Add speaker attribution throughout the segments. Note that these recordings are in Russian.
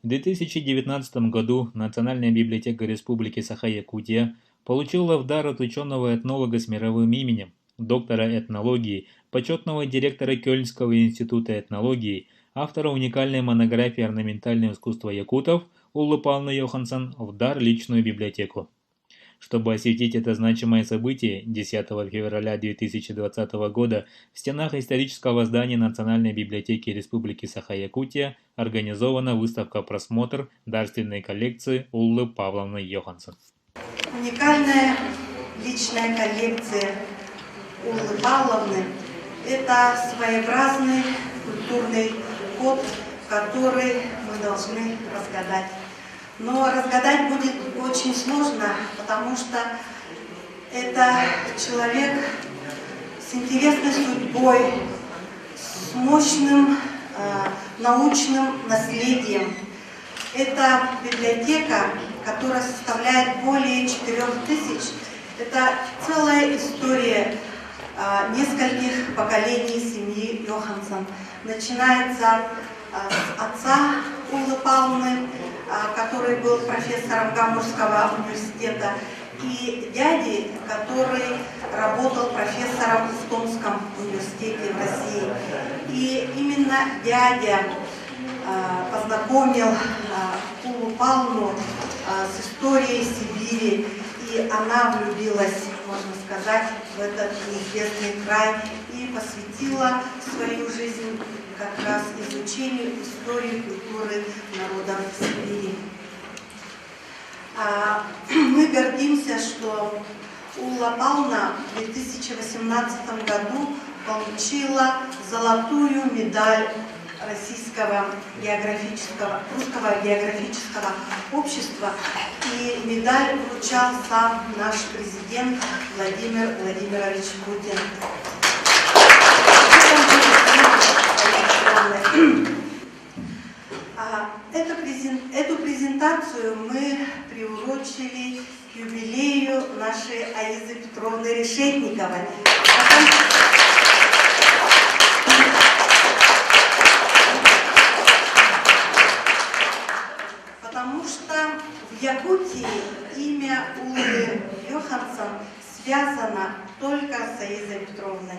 Speaker 1: В 2019 году Национальная библиотека Республики Саха-Якутия получила в дар от ученого-этнолога с мировым именем, доктора этнологии, почетного директора Кёльнского института этнологии, автора уникальной монографии «Орнаментальное искусство якутов» Уллы Павловны Йоханссон в дар личную библиотеку. Чтобы осветить это значимое событие, 10 февраля 2020 года в стенах исторического здания Национальной библиотеки Республики Саха-Якутия организована выставка-просмотр дарственной коллекции Уллы Павловны Йоханссон.
Speaker 2: Уникальная личная коллекция Уллы Павловны – это своеобразный культурный код, который мы должны разгадать. Но разгадать будет очень сложно, потому что это человек с интересной судьбой, с мощным научным наследием. Это библиотека, которая составляет более 4000. Это целая история нескольких поколений семьи Йоханссон. Начинается с отца Уллы Павловны, который был профессором Гамбургского университета, и дяди, который работал профессором в Томском университете в России. И именно дядя познакомил Уллу Павловну с историей Сибири, и она влюбилась, можно сказать, в этот неизвестный край и посвятила свою жизнь как раз изучению истории и культуры народов Сибири. Мы гордимся, что Улла Павловна в 2018 году получила золотую медаль Русского географического общества, и медаль вручал сам наш президент Владимир Владимирович Путин. Эту презентацию мы приурочили к юбилею нашей Аизы Петровны Решетниковой. Потому что в Якутии имя Уллы Йоханссон связано только с Аизой Петровной.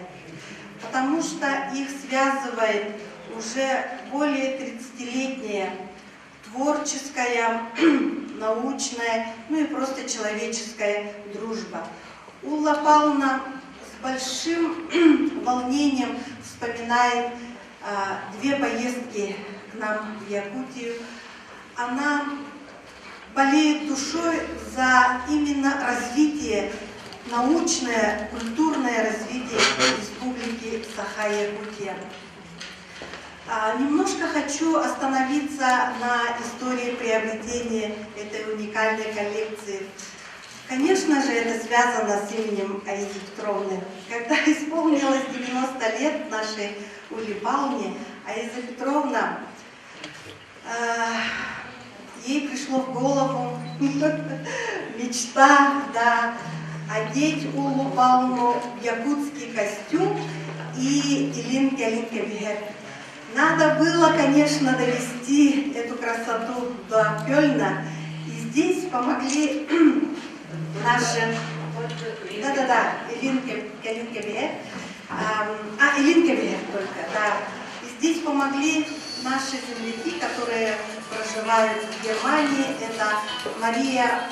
Speaker 2: Потому что их связывает уже более 30-летняя творческая, научная, ну и просто человеческая дружба. Улла Павловна с большим волнением вспоминает две поездки к нам в Якутию. Она болеет душой за именно развитие, научное, культурное развитие Республики Саха-Якутия. Немножко хочу остановиться на истории приобретения этой уникальной коллекции. Конечно же, это связано с именем Аизы Петровны. Когда исполнилось 90 лет нашей Улле Павловне, Аиза Петровна, ей пришло в голову мечта, да, одеть Уллу Павловну в якутский костюм и илинке-бигер. Надо было, конечно, довести эту красоту до Кёльна, и здесь помогли наши, илинке-бигер, илинке-бигер только, да. И здесь помогли наши земляки, которые проживают в Германии. Это Мария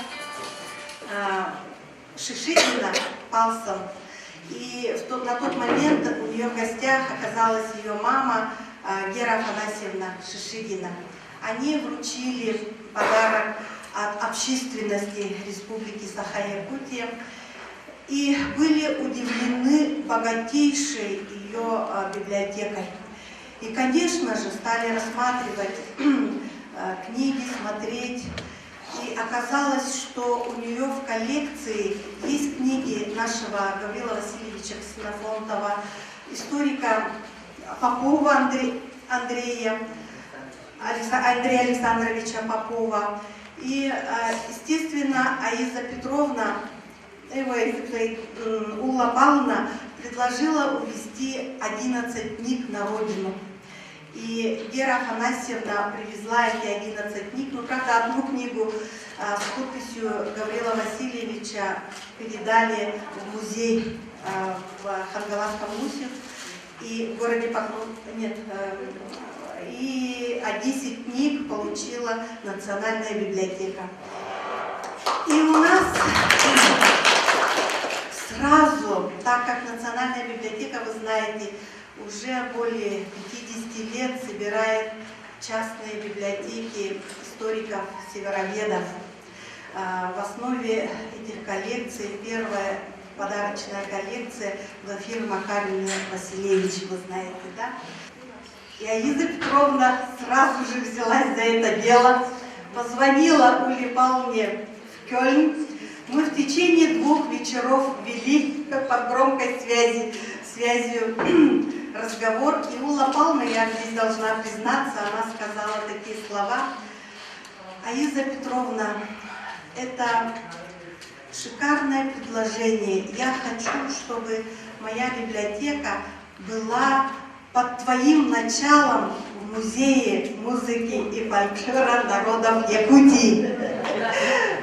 Speaker 2: Шишигина Палсон. И на тот момент у нее в гостях оказалась ее мама Гера Афанасьевна Шишигина. Они вручили подарок от общественности Республики Саха-Якутия и были удивлены богатейшей ее библиотекой. И, конечно же, стали рассматривать книги, смотреть. И оказалось, что у нее в коллекции есть книги нашего Гаврила Васильевича Ксенофонтова, историка Попова Андрея Александровича Попова. И, естественно, Аиза Петровна, Улла Павловна предложила увезти 11 книг на родину. И Вера Афанасьевна привезла эти 11 книг. Ну, правда, одну книгу с подписью Гаврила Васильевича передали в музей в Хангаласском Русе и в городе и 10 книг получила Национальная библиотека. И у нас сразу, так как Национальная библиотека, вы знаете, уже более 50 лет собирает частные библиотеки историков-североведов. В основе этих коллекций первая подарочная коллекция Глафиры Макарьевны Василевич, вы знаете, да? И Аиза Петровна сразу же взялась за это дело, позвонила Улле Павловне в Кёльн. Мы в течение 2 вечеров вели по громкой связью разговор. И Улла Павловна, я здесь должна признаться, она сказала такие слова: Аиза Петровна, это шикарное предложение. Я хочу, чтобы моя библиотека была под твоим началом в Музее музыки и фольклора народов Якутии.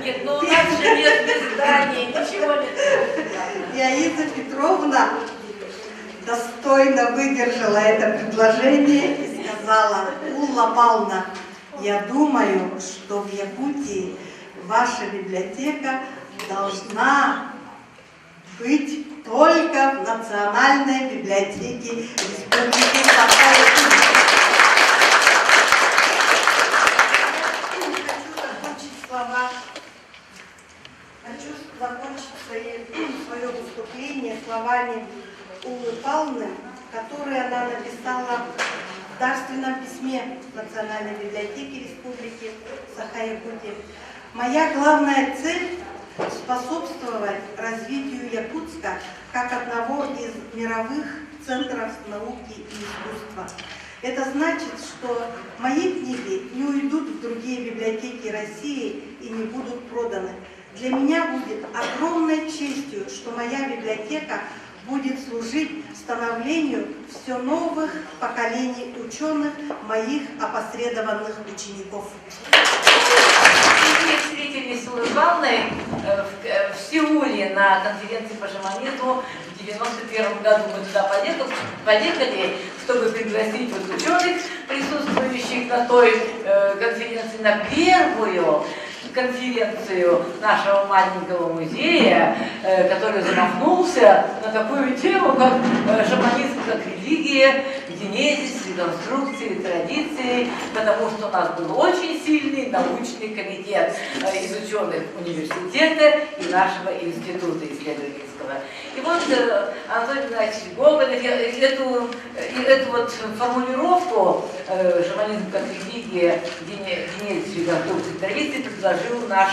Speaker 3: Нет, ну у нас же нет издания, ничего нет.
Speaker 2: И Аиза Петровна достойно выдержала это предложение и сказала: Улла Павловна, я думаю, что в Якутии ваша библиотека должна быть только в Национальной библиотеке Республики Саха-Якутия. Хочу закончить свое выступление словами Уллы Павловны, которые она написала в дарственном письме Национальной библиотеки Республики Саха-Якутия. Моя главная цель – способствовать развитию Якутска как одного из мировых центров науки и искусства. Это значит, что мои книги не уйдут в другие библиотеки России и не будут проданы. Для меня будет огромной честью, что моя библиотека будет служить становлению все новых поколений ученых, моих опосредованных учеников.
Speaker 3: Мы встретились с Уллой Павловной в Сеуле на конференции по шаманизму. В 1991 году мы туда поехали, чтобы пригласить ученых, присутствующих на той конференции, на первую конференцию нашего маленького музея, который замахнулся на такую тему, как шаманизм как религия, генезис, реконструкции, традиции, потому что у нас был очень сильный научный комитет из ученых университета и нашего института исследовательского. И вот Анатолий Геннадьевич Гоголев эту вот формулировку шаманизм как религия, генезис, реконструкции, традиции предложил наш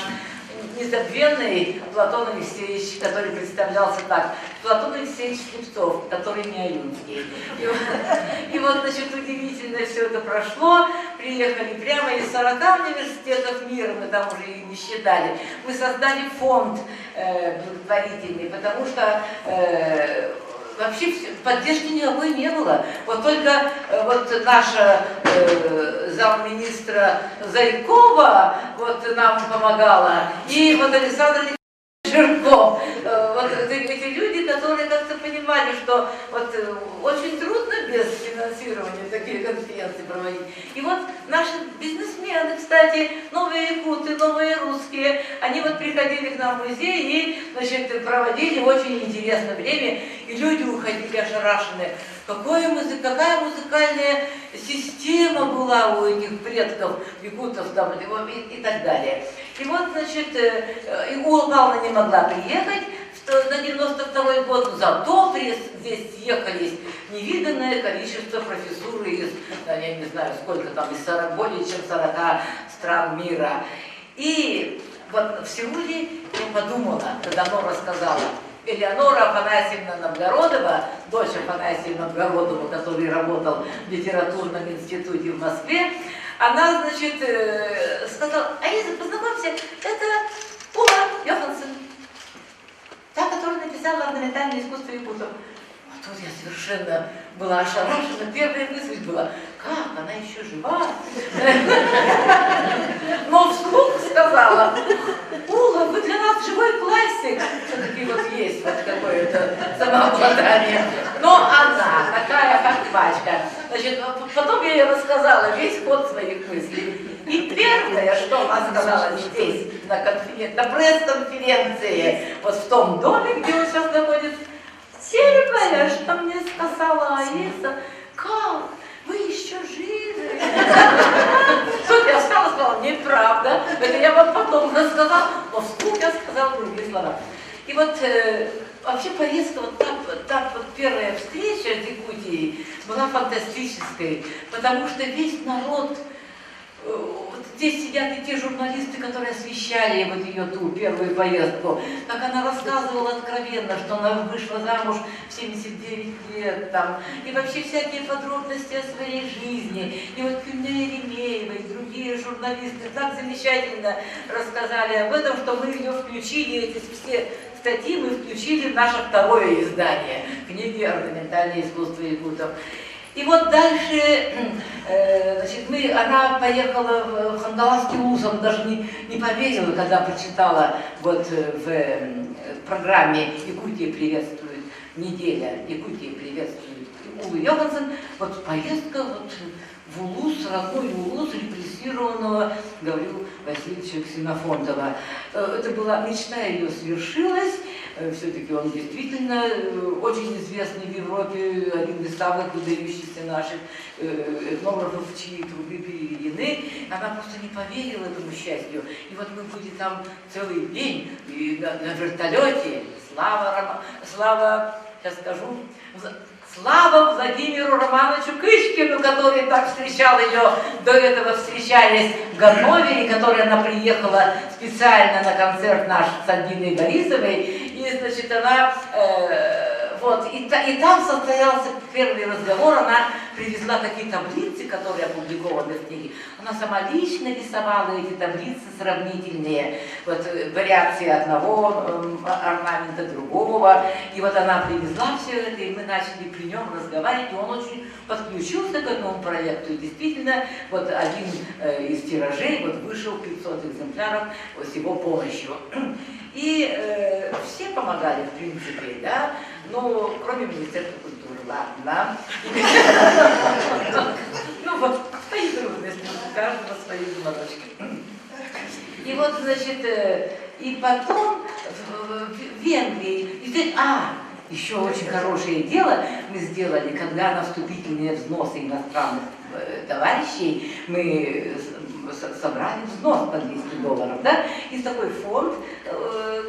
Speaker 3: незабвенный Платон Алексеевич, который представлялся так: Платон Алексеевич Слепцов, который не аюнский. И вот, значит, удивительно все это прошло. Приехали прямо из 40 университетов мира, мы там уже их не считали. Мы создали фонд благотворительный, потому что вообще поддержки никакой не было. Вот только вот наша замминистра Зайкова вот нам помогала, и вот Александр Жирков. Вот эти люди, которые как-то понимали, что вот очень трудно без финансирования такие конференции проводить. И вот наши бизнесмены, кстати, новые якуты, новые русские, они вот приходили к нам в музей и, значит, проводили очень интересное время, и люди уходили ошарашенные. Какая музыкальная система была у этих предков, якутов там, и так далее. И вот, значит, и Улла Павловна не могла приехать на 92-й год, но зато здесь съехались невиданное количество профессуры из, я не знаю, сколько там, из 40, более чем 40 стран мира. И вот в Сеуле я подумала, когда давно рассказала, Элеонора Афанасьевна Новгородова, дочь Афанасия Новгородова, который работал в литературном институте в Москве, она, значит, сказала: Аиза, познакомься, это Ула Йоханссон, та, которая написала «Орнаментальное искусство якутов». Вот Тут я совершенно была ошарашена. Первая мысль была, как, она еще жива? Но вслух сказала, Ула, вы для нас живой классик. Все-таки вот есть вот какое-то самообладание. Но она такая, как пачка. Значит, потом я ей рассказала весь ход своих мыслей. И первое, что она сказала здесь, на пресс-конференции, вот в том доме, где он сейчас находится, первое, что мне сказала Алиса, как? Вы еще живы? Тут я встала и сказала, неправда. Это я вам потом рассказала, но вслух я сказала другие слова. И вот вообще поездка, вот та вот первая встреча с Якутией была фантастической, потому что весь народ, вот здесь сидят и те журналисты, которые освещали вот ее ту первую поездку, как она рассказывала откровенно, что она вышла замуж в 79 лет, там, и вообще всякие подробности о своей жизни. И вот Кюмня Еремеева и другие журналисты так замечательно рассказали об этом, что мы ее включили, эти все статьи мы включили в наше второе издание книги «Орнаментальное искусство якутов». И вот дальше, значит, она поехала в Хангаласский вуз, она даже не поверила, когда прочитала вот в программе «Якутия приветствует», неделя «Якутия приветствует» Улу Йоханссон, вот поездка вот в Улус, родной Улус репрессированного Гаврила Васильевича Ксенофонтова. Это была мечта, ее свершилась. Все-таки он действительно очень известный в Европе, один из самых выдающихся наших этнографов, чьи труды переведены. Она просто не поверила этому счастью. И вот мы были там целый день и на вертолете. Слава Владимиру Романовичу Кышкину, который так встречал ее, до этого встречались в Ганновере, которой она приехала специально на концерт наш с Альбиной Борисовой. И, значит, она, и там состоялся первый разговор, она привезла такие таблицы, которые опубликованы в книге. Она сама лично рисовала эти таблицы сравнительные, вот вариации одного орнамента, другого. И вот она привезла все это, и мы начали при нем разговаривать, и он очень подключился к этому проекту. И действительно, вот один из тиражей вот вышел 500 экземпляров с его помощью. И все помогали, в принципе, да, но кроме Министерства культуры, ладно. Ну вот, свои трудности, у каждого свои звоночки. И вот, значит, и потом в Венгрии, еще очень хорошее дело мы сделали, когда на вступительные взносы иностранных товарищей мы собрали взнос по $200, да, и такой фонд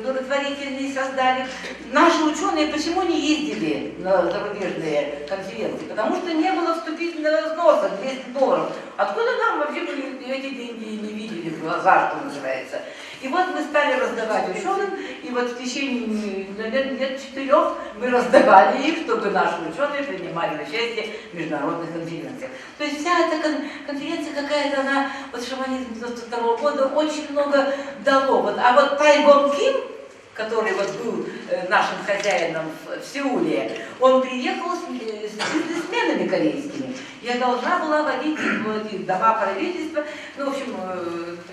Speaker 3: благотворительный создали. Наши ученые почему не ездили на зарубежные конференции? Потому что не было вступительного взноса $200. Откуда нам вообще эти деньги не видели в глаза, что называется? И вот мы стали раздавать ученым, и вот в течение лет 4 мы раздавали их, чтобы наши ученые принимали участие в международных конференциях. То есть вся эта конференция какая-то, она, вот шаманизм 92 года очень много дало. Вот, а вот Тайгон Ким, который вот был нашим хозяином в Сеуле, он приехал с бизнесменами корейскими. Я должна была водить в дома правительства, ну, в общем,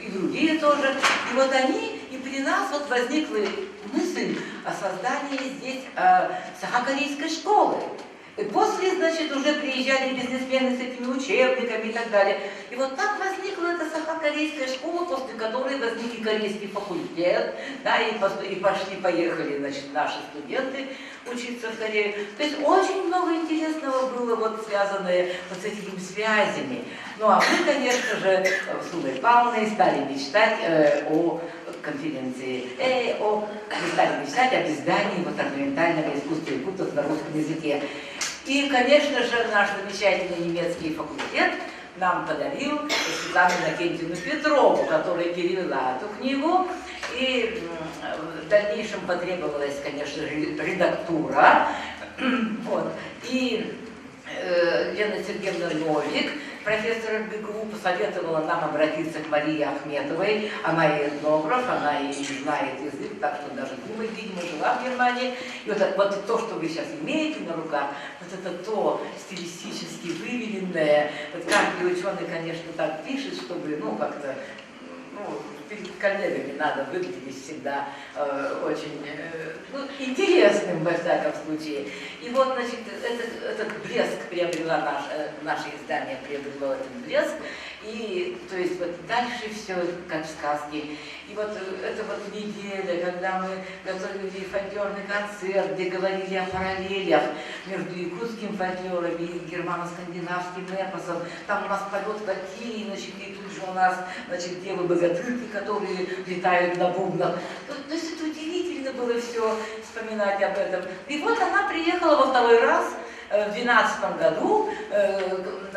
Speaker 3: и другие тоже. И вот они, и при нас вот возникла мысль о создании здесь сахакорейской школы. И после, значит, уже приезжали бизнесмены с этими учебниками и так далее. И вот так возникла эта сахакорейская школа, после которой возник и корейский факультет, да, и поехали, значит, наши студенты учиться в Корее. То есть очень много интересного было, вот, связанное вот с этими связями. Ну, а мы, конечно же, с Улой Павловной стали мечтать о конференции, мы стали мечтать об издании вот орнаментального искусства якутов на русском языке. И, конечно же, наш замечательный немецкий факультет нам подарил Светлану Иннокентьевну Петрову, которая перевела эту книгу. И в дальнейшем потребовалась, конечно, редактура. Вот. И Лена Сергеевна Новик профессор РГГУ посоветовала нам обратиться к Марии Ахметовой. Она и этнограф, она и знает язык, так что даже думает, видимо, жила в Германии. И вот то, что вы сейчас имеете на руках, вот это то стилистически выверенное. Вот каждый ученый, конечно, так пишет, чтобы, ну, как-то, ну, перед коллегами надо выглядеть всегда очень интересным, во всяком случае. И вот, значит, этот блеск приобрела наше издание, приобрело этот блеск. И, то есть, вот дальше все как в сказке. И вот эта вот неделя, когда мы готовили фольклорный концерт, где говорили о параллелях между якутским фольклором и германо-скандинавским эпосом. Там у нас полет валькирии, значит, и тут же у нас, значит, девы-богатырки, которые летают на бубнах. То есть это удивительно было все вспоминать об этом. И вот она приехала во второй раз, в 2012 году,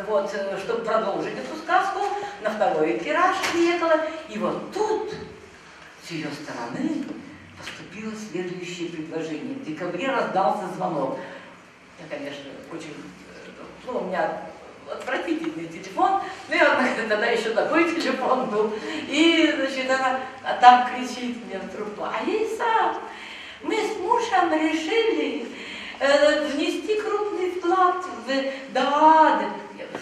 Speaker 3: вот, чтобы продолжить эту сказку, на второй тираж приехала. И вот тут с ее стороны поступило следующее предложение. В декабре раздался звонок. Я, конечно, очень... Ну, у меня отвратительный телефон, ну, и тогда еще такой телефон был. И, значит, она там кричит мне в трубку: Алиса, мы с мужем решили внести крупный вклад в... Да,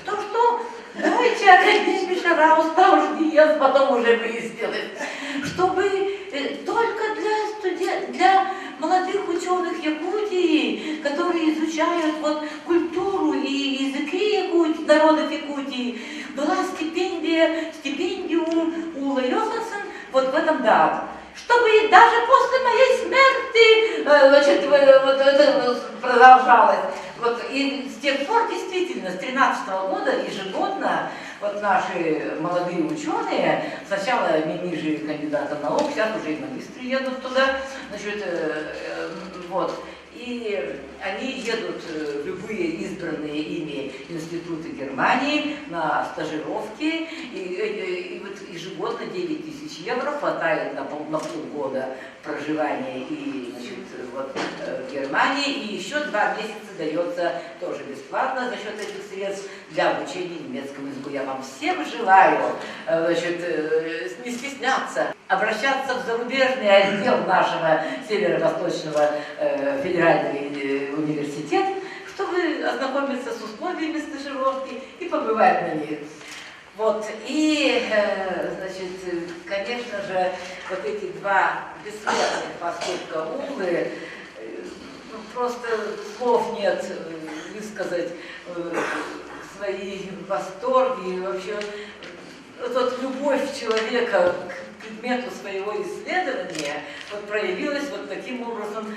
Speaker 3: что? Давайте академия Раустаушдиес, потом уже выяснилось, чтобы только для молодых ученых Якутии, которые изучают вот культуру и языки народов Якутии, была стипендиум Ула Йоханссон вот в этом дат. Чтобы даже после моей смерти, значит, вот это продолжалось. Вот, и с тех пор действительно, с 2013 года ежегодно вот наши молодые ученые, сначала ниже кандидатов наук, сейчас уже и магистры едут туда, значит, вот. И они едут в любые избранные ими институты Германии на стажировки, и вот ежегодно 9000 евро хватает на полгода проживания и, значит, вот, в Германии, и еще 2 месяца дается тоже бесплатно за счет этих средств для обучения немецкому языку. Я вам всем желаю, значит, не стесняться, обращаться в зарубежный отдел нашего Северо-Восточного федерального университета, чтобы ознакомиться с условиями стажировки и побывать на них. Вот, и, значит, конечно же, вот эти 2 бессмертных поступка Улы, просто слов нет высказать свои восторги, и вообще, вот любовь человека к предмету своего исследования вот проявилась вот таким образом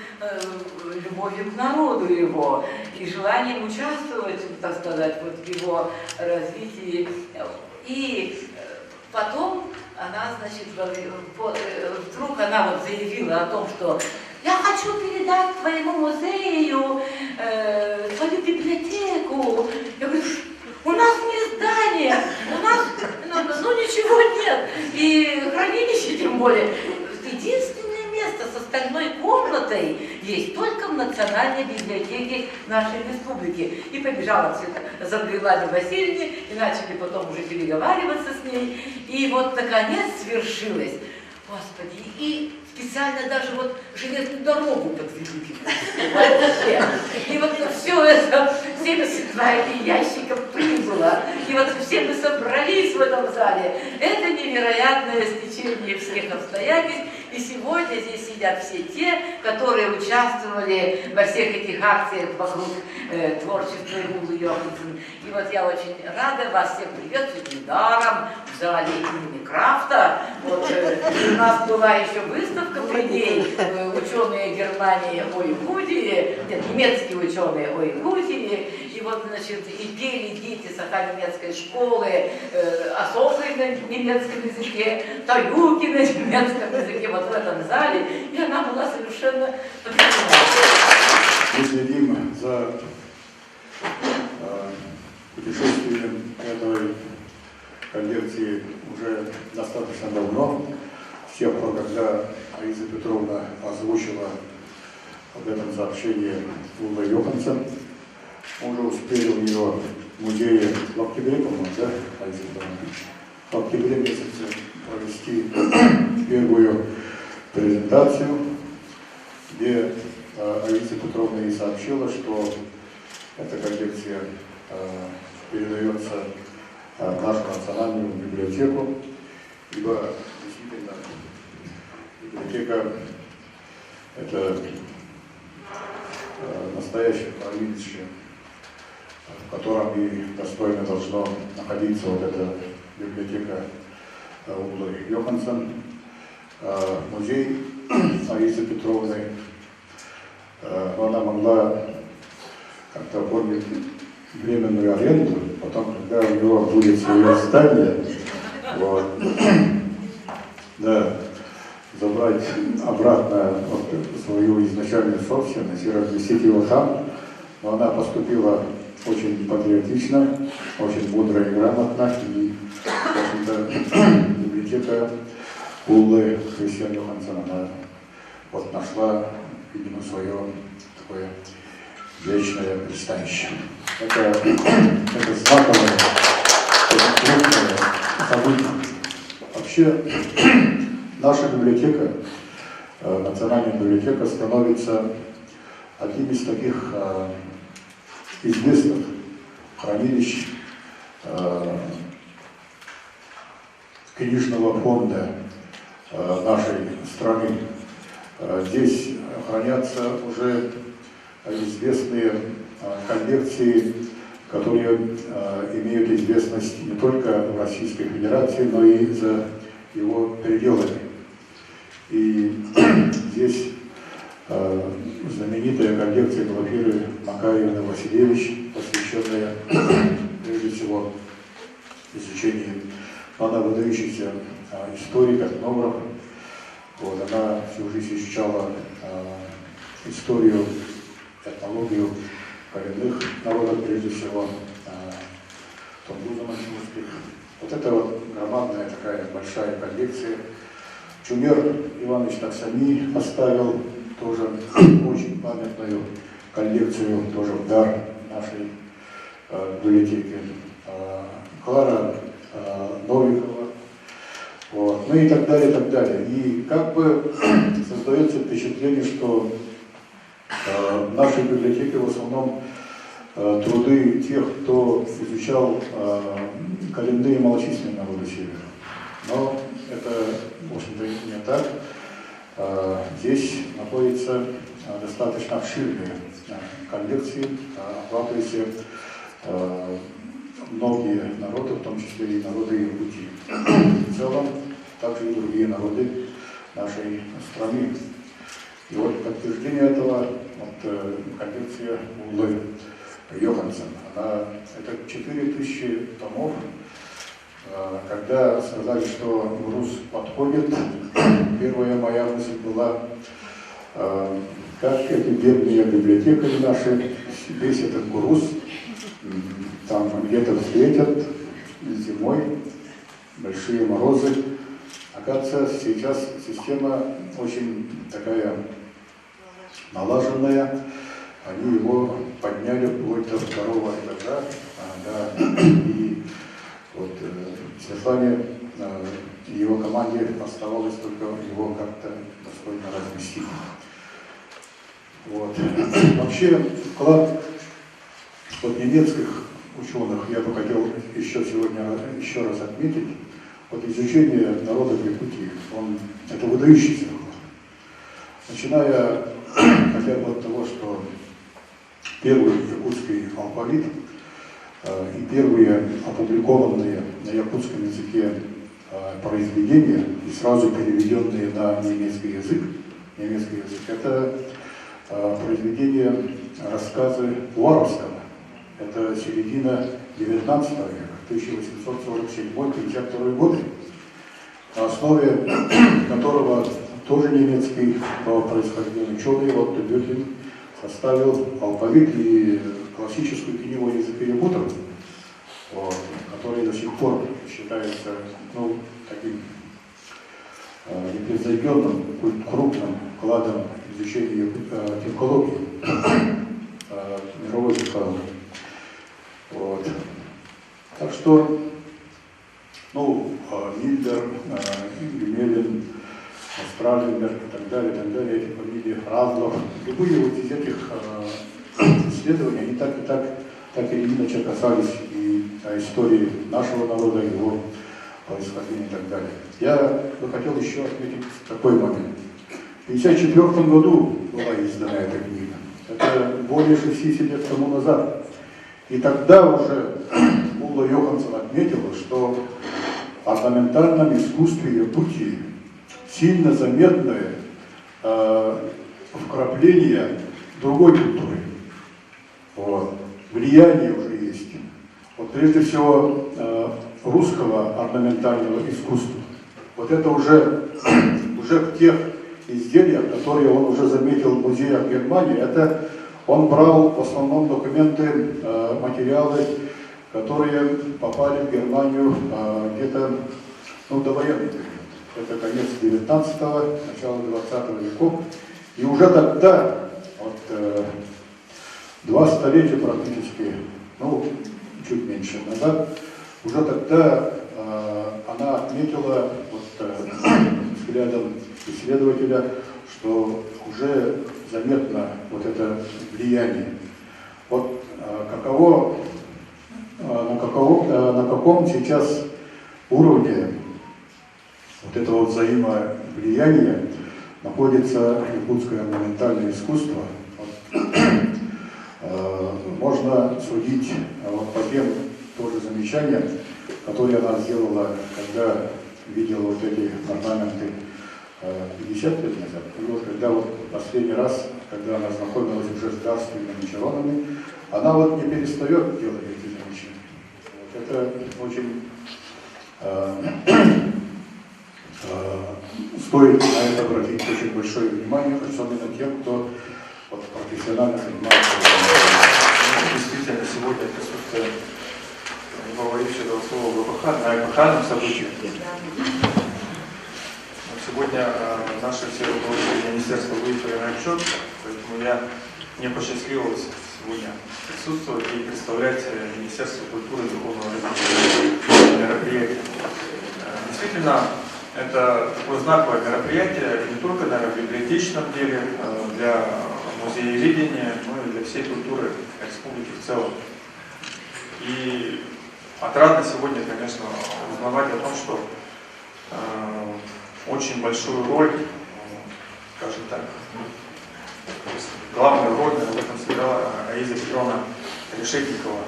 Speaker 3: любовью к народу его и желанием участвовать, так сказать, вот в его развитии. И потом она, значит, вдруг она вот заявила о том, что я хочу передать твоему музею твою библиотеку. Я говорю: у нас не здание, у нас ничего нет, и хранилище тем более. Единственное место с остальной комнатой есть только в Национальной библиотеке нашей республики. И побежала все за Ангелиной Васильевной, и начали потом уже переговариваться с ней. И вот наконец свершилось. Господи, и специально даже вот железную дорогу подвели. И вот все это, 72 ящика прибыло. И вот все мы собрались в этом зале. Это невероятное стечение всех обстоятельств. И сегодня здесь сидят все те, которые участвовали во всех этих акциях вокруг творчества Улы Йоханссон. И вот я очень рада вас всех приветствовать недаром в зале имени Крафта. Вот, у нас была еще выставка при ней, ученые Германии о Якутии, нет, немецкие ученые о Якутии. И вот, значит, и пели дети саха-немецкой школы осокой на немецком языке, таюки на немецком языке, вот в этом зале, и она была совершенно потрясающей.
Speaker 4: Мы следим за путешествием этой коллекции уже достаточно давно, с тех пор, когда Алиса Петровна озвучила об этом сообщении Ула Йоханссон. Мы уже успели у нее музее в октябре, по-моему, да, в октябре месяце провести первую презентацию, где Раиса Петровна и сообщила, что эта коллекция передается в нашу национальную библиотеку, ибо действительно библиотека – это настоящее хранилище, в котором и достойно должно находиться вот эта библиотека Уллы Йоханссон. Музей Раисы Петровны, она могла как-то оформить временную аренду, потом, когда у него будет свое здание, вот, да, забрать обратно вот свою изначальную собственность и разместить его там. Но она поступила очень патриотично, очень мудро и грамотно, и, в общем-то, библиотека Уллы Христиан Йоханссон, она вот нашла, видимо, свое такое вечное пристанище. Это знаковое, это крупное событие. Вообще, наша библиотека, Национальная библиотека, становится одним из таких известных хранилищ книжного фонда нашей страны. Здесь хранятся уже известные коллекции, которые имеют известность не только в Российской Федерации, но и за его пределами. И здесь знаменитая коллекция Глафиры Макарьевны Васильевич, посвященная прежде всего изучению. Она выдающийся историк, этнограф. Вот, она всю жизнь изучала историю, этнологию коренных народов, прежде всего тунгусо-манчжурских. Вот это вот громадная такая большая коллекция. Чумер Иванович Таксами оставил тоже очень памятную коллекцию, тоже в дар нашей библиотеки. Клара Новикова, вот, ну и так далее, и так далее. И как бы создается впечатление, что в нашей библиотеке в основном труды тех, кто изучал коренные малочисленные народы Севера. Но это, в общем-то, не так. Здесь находятся достаточно обширные коллекции, охватывающие многие народы, в том числе и народы Якутии. В целом, также и другие народы нашей страны. И вот подтверждение этого коллекция Уллы Йоханссон. Это 4000 томов. Когда сказали, что груз подходит, первая моя мысль была, как эти бедные библиотекари наши весь этот груз там где-то встретят зимой, большие морозы. Оказывается, сейчас система очень такая налаженная. Они его подняли вплоть до 2-го этажа. И вот Светлане и его команде оставалось только его как-то достойно разместить. Вот. Вообще, вклад от немецких ученых я бы хотел еще сегодня еще раз отметить. Вот изучение народов Якутии, это выдающийся вклад. Начиная хотя бы от того, что первый якутский алфавит и первые опубликованные на якутском языке произведения и сразу переведенные на немецкий язык, это произведения, рассказы Уаровского. Это середина 19 века, 1847-52 годы, на основе которого тоже немецкий по происхождению ученый Отто Бютлин составил алфавит и классическую книгу языка якутов, который до сих пор считается таким непревзойденным, крупным вкладом в изучение тюркологии, мировой тюркологии. Вот. что, Миллер, Гемелин, Страженберг и так далее, эти фамилии, Разлов, любые вот из этих исследований, они так или иначе касались и истории нашего народа, его происхождения и так далее. Я бы хотел еще отметить такой момент. В 1954 году была издана эта книга. Это более 60 лет тому назад. И тогда уже Уlla Йоханссон отметила, что в орнаментальном искусстве Якутии сильно заметное вкрапление другой культуры. Вот. Влияние уже есть. Вот прежде всего русского орнаментального искусства. Вот это уже в тех изделиях, которые он уже заметил в музеях Германии, это он брал в основном документы, материалы, которые попали в Германию где-то до военных период. Это конец 19-го, начало 20 веков. И уже тогда, 2 столетия практически, чуть меньше назад, уже тогда она отметила взглядом исследователя, что уже заметно вот это влияние. Вот на каком сейчас уровне вот этого взаимовлияния находится якутское орнаментальное искусство, можно судить по тем тоже замечаниям, которые она сделала, когда видела вот эти орнаменты 50 лет назад. И вот когда последний раз, когда она знакомилась уже с дарственными чаронами, она не перестает делать эти замечания. Это очень стоит на это обратить очень большое внимание, особенно тем, кто профессионально занимается.
Speaker 5: Действительно, сегодня присутствие говорившего слова на эпохальном событии. Сегодня наши все руководители министерства выехали на отчет, поэтому мне посчастливилось сегодня присутствовать и представлять Министерство культуры и духовного развития мероприятия. Действительно, это такое знаковое мероприятие не только, наверное, в библиотечном деле, для музееведения, но и для всей культуры республики в целом. И отрадно сегодня, конечно, узнавать о том, что очень большую роль, скажем так, главную роль в этом сыграла Раиса Петровна Решетникова.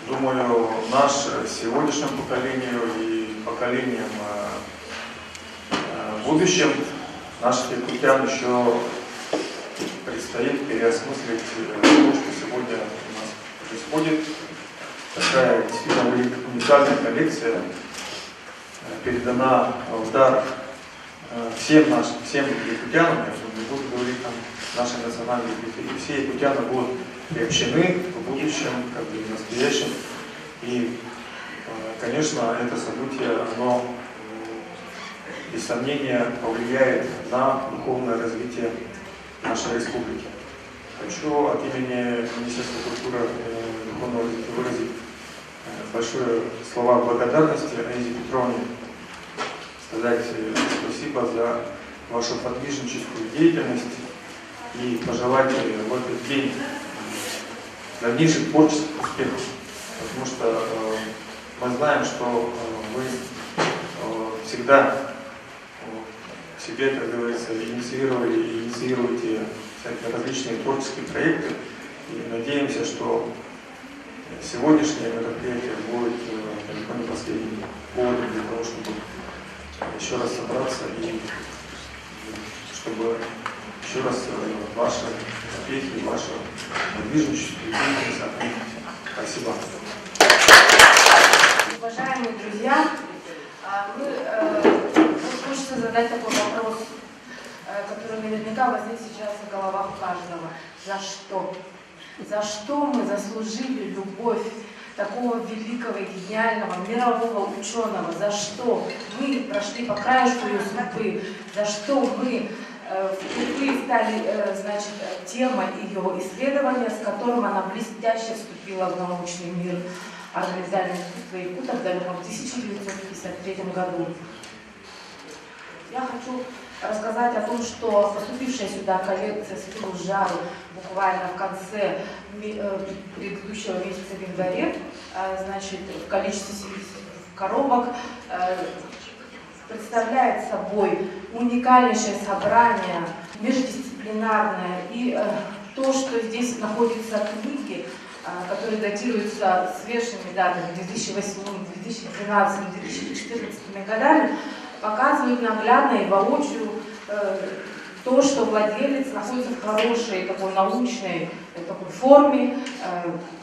Speaker 5: Думаю, сегодняшнему поколению и поколениям в будущем наших якутян еще предстоит переосмыслить то, что сегодня у нас происходит. Такая действительно уникальная коллекция передана в дар всем якутянам, я не буду говорить там наши национальные языки, все якутяне будут приобщены в будущем, как бы в настоящем. И, конечно, это событие, оно без сомнения повлияет на духовное развитие нашей республики. Хочу от имени Министерства культуры и духовного развития выразить большие слова благодарности Раисе Петровне, сказать спасибо за вашу подвижническую деятельность и пожелать в этот день дальнейших творческих успехов, потому что мы знаем, что вы всегда в себе, как говорится, инициировали и инициируете всякие различные творческие проекты, и надеемся, что сегодняшнее мероприятие будет далеко не последним поводом для того, чтобы еще раз собраться и чтобы еще раз ваши успехи, вашу подвижническую деятельность отметить. Спасибо.
Speaker 3: Уважаемые друзья, хочется задать такой вопрос, который наверняка возник сейчас в головах у каждого. За что? За что мы заслужили любовь такого великого, гениального, мирового ученого? За что мы прошли по краешку ее судьбы? За что мы впервые стали, темой ее исследования, с которым она блестяще вступила в научный мир?
Speaker 6: ортодоксальное искусство якутов далеком в 1953 году. Я хочу рассказать о том, что поступившая сюда коллекция с пылу с жару буквально в конце предыдущего месяца в январе, значит, в количестве 70 коробок, представляет собой уникальнейшее собрание, междисциплинарное, и то, что здесь находятся книги, которые датируются свежими датами 2008, 2012, 2014 годами, показывают наглядно и воочию то, что владелец находится в хорошей такой научной такой форме,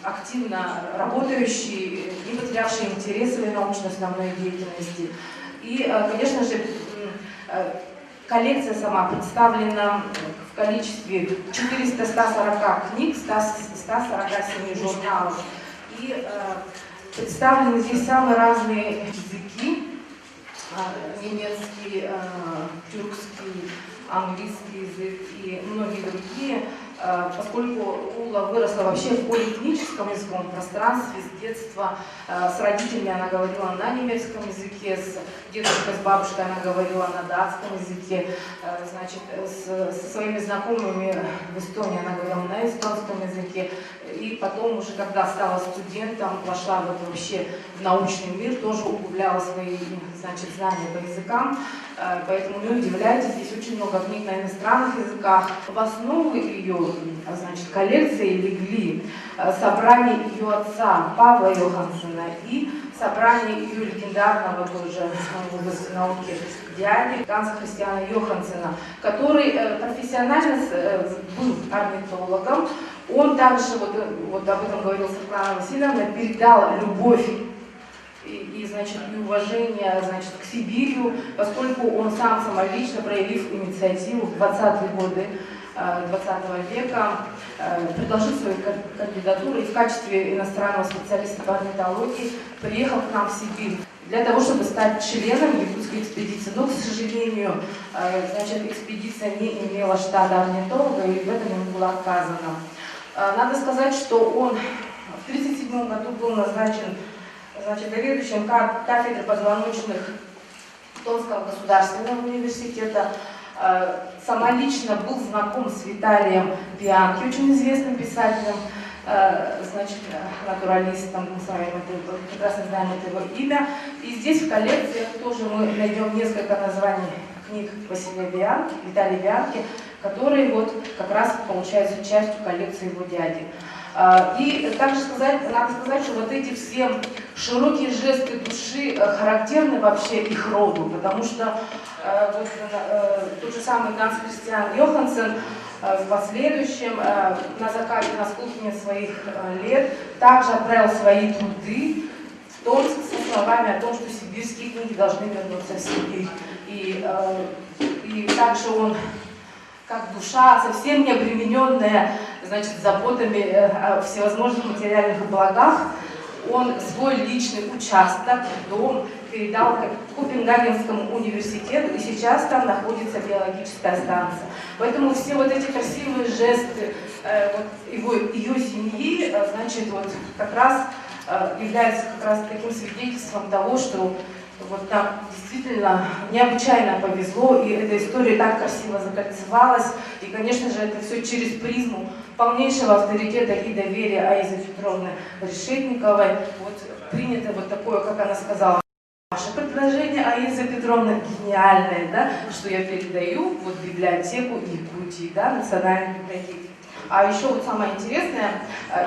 Speaker 6: активно работающий, не потерявший интерес в своей научной основной деятельности. И, конечно же, коллекция сама представлена в количестве 440 книг, 147 журналов. И представлены здесь самые разные языки: немецкий, тюркский, английский язык и многие другие, поскольку Ула выросла вообще в полиэтническом языковом пространстве с детства. С родителями она говорила на немецком языке, с дедушкой, с бабушкой она говорила на датском языке, значит, со своими знакомыми в Эстонии она говорила на эстонском языке. И потом уже, когда стала студентом, вошла вообще в научный мир, тоже углубляла свои, значит, знания по языкам. Поэтому не удивляйтесь, здесь очень много книг на иностранных языках. В основу ее, значит, коллекции легли собрание ее отца Павла Йоханссона и собрание ее легендарного тоже в области науки дяди Ганса Христиана Йоханссона, который профессионально был орнитологом. Он также, вот об этом говорила Светлана Васильевна, передал любовь и, значит, и уважение, значит, к Сибирю, поскольку он сам самолично, проявив инициативу в 20-е годы 20 века, предложил свою кандидатуру и в качестве иностранного специалиста по орнитологии приехал к нам в Сибирь для того, чтобы стать членом якутской экспедиции. Но, к сожалению, значит, экспедиция не имела штата орнитолога, и в этом ему было отказано. Надо сказать, что он в 1937 году был назначен, значит, заведующим кафедры позвоночных Томского государственного университета. Самолично был знаком с Виталием Бианки, очень известным писателем, значит, натуралистом, мы с вами прекрасно знаем это его имя. И здесь в коллекции тоже мы найдем несколько названий книг Василия Бианки, Виталия Бианки, которые вот как раз получаются частью коллекции его дяди. И также надо сказать, что вот эти все широкие жесты души характерны вообще их роду, потому что вот, тот же самый Ганс Христиан Йоханссон в последующем, на закате, на скупне своих лет, также отправил свои труды в Томск со словами о том, что сибирские книги должны вернуться в Сибирь. И также он, как душа, совсем не обремененная, значит, заботами о всевозможных материальных благах, он свой личный участок, дом передал Копенгагенскому университету, и сейчас там находится биологическая станция. Поэтому все вот эти красивые жесты вот, ее семьи, значит, вот как раз являются как раз таким свидетельством того, что вот нам действительно необычайно повезло, и эта история так красиво закольцевалась. И, конечно же, это все через призму полнейшего авторитета и доверия Аизы Петровны Решетниковой. Вот принято вот такое, как она сказала, ваше предложение, Аиза Петровна, гениальное, да, что я передаю вот библиотеку Якутии, да, национальной библиотеки. А еще вот самое интересное,